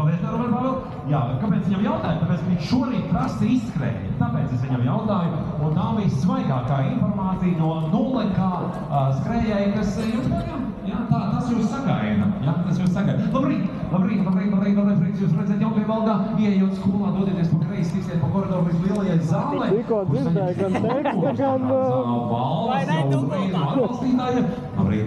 novērtē Robertu Pāvilu. Jā, kāpēc viņam jautāju? Tāpēc, ka viņš šorīt prasti izskrēja. Tāpēc es viņam jautāju, un tā bija svaigākā informācija no nulekā skrējēja, kas jums pagaidām. Jā, tas jūs sagaida. Jā, tas jūs sagaida. Labrīt, prieks jūs redzēt jaunajā valdā. Ieejot skolā, dodieties pa kreisi, tiksiet pa koridoru līdz lielajai zālē. Tikko dzirdēju gan tekstu, gan... Vai ne, tu atbalstītāji? Labrīt.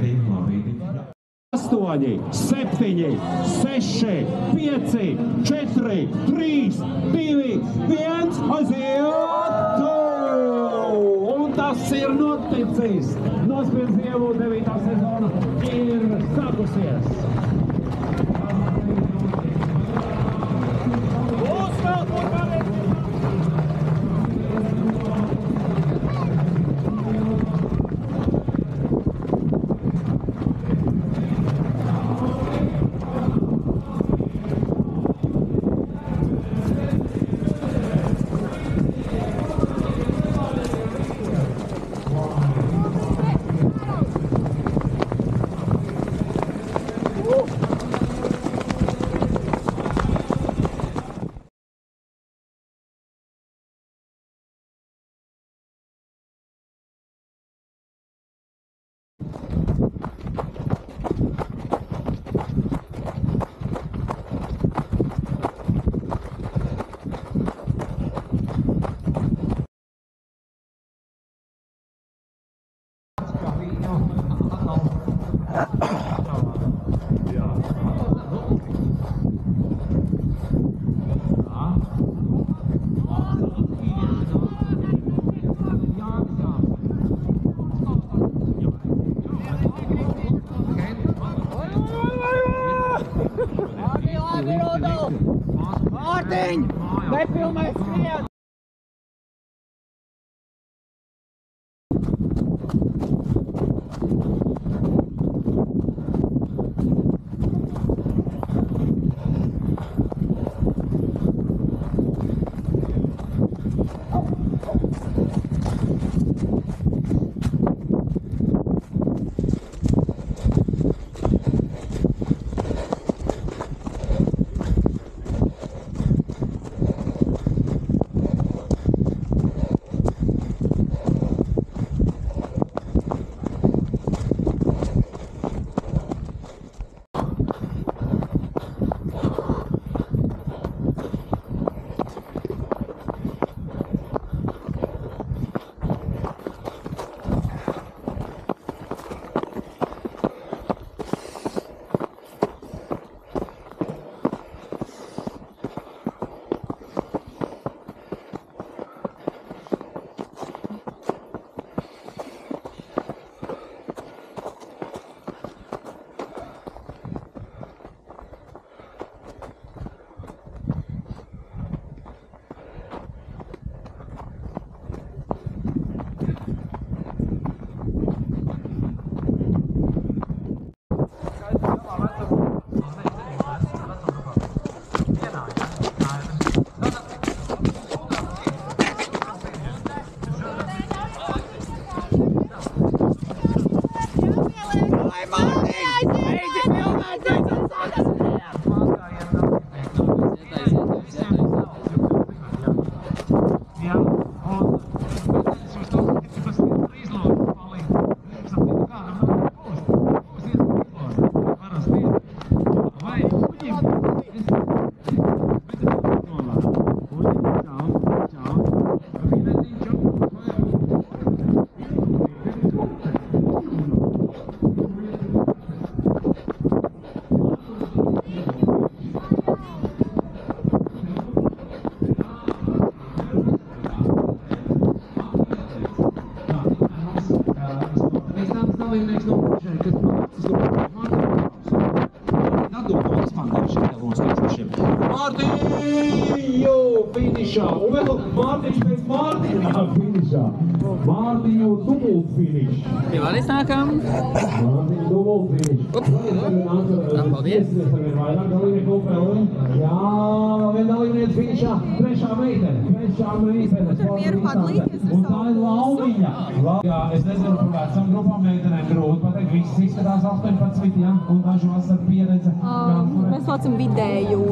8, 7, 6, 5, 4, 3, 2, 1, aiziet! Un tas ir noticis! Nospiedz Zievu 9. sezona ir sākusies! Mārtiņ! Nefilmē skriet! dalībnieks no šeit, kas atdod Mārtiņš Mārtiņu finišā, un vēl Mārtiņš pēc Mārtiņā finišā. Mārtiņu dubult finiš. Pievāries nākam. Mārtiņu dubult finiš. Paldies. Tagad vairāk dalībnieku upeli. Jā, vēl vien dalībnieks finišā. Trešā meitene. Un tā ir Laumiņa. Jā, es nezinu, par vecām grupām meitenēm grūti pateikt. Visas izskatās 18, jā, un daži vasar pieredze. Mēs saucam vidējo.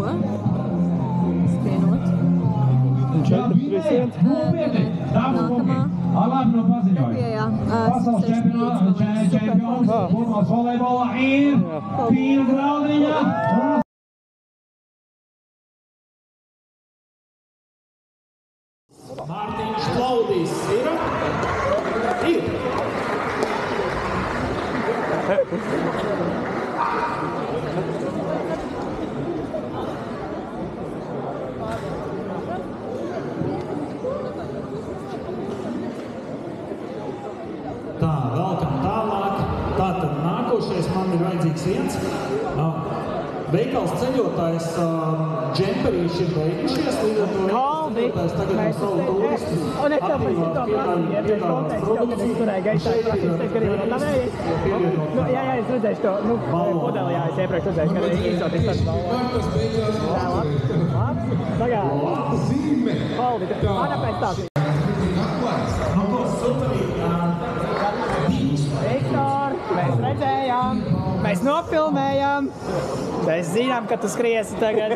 Nopietni, dāmas un kungi, ar labi no paziņojuma. Pasaules čempions pludmales volejbolā ir Pīna Graudiņa. Mārtiņš Plaudīs ir. Tā, velkam tālāk. Tātad nākošais man ir vajadzīgs viens. Veikals ceļotājs džemperīši ir beigušies, līdz ar to ceļotājs tagad no savu turistus aktīvāk piedāvāt produkciju. Šeit ir Jā, es redzēju to, podeli, jā, es iepriekš redzēju, ka arī īstoties tas balvā. Jā, labi. Pagāju. Paldi, Ana pēc tās. Viktor, mēs redzējām, mēs nofilmējām. Mēs zinām, ka tu skriesi tagad.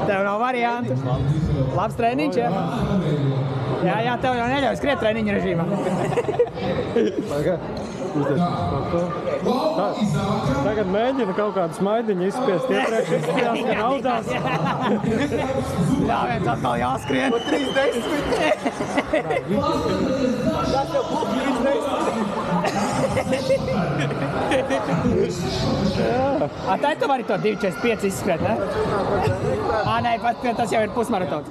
Tev nav variantu. Labs treniņš, jā? Jā, tev jau neļauj skriet treniņu režīmā. Tagad mēģina kaut kādu smaidiņu izspiest. Iepriekš izspiest, ka raudās. Jā, viens atkal jāskrien. 30. Tas jau būtu 30. Tā tu vari to 2.45 izskriet, ne? Nē, tas jau ir pusmaratons.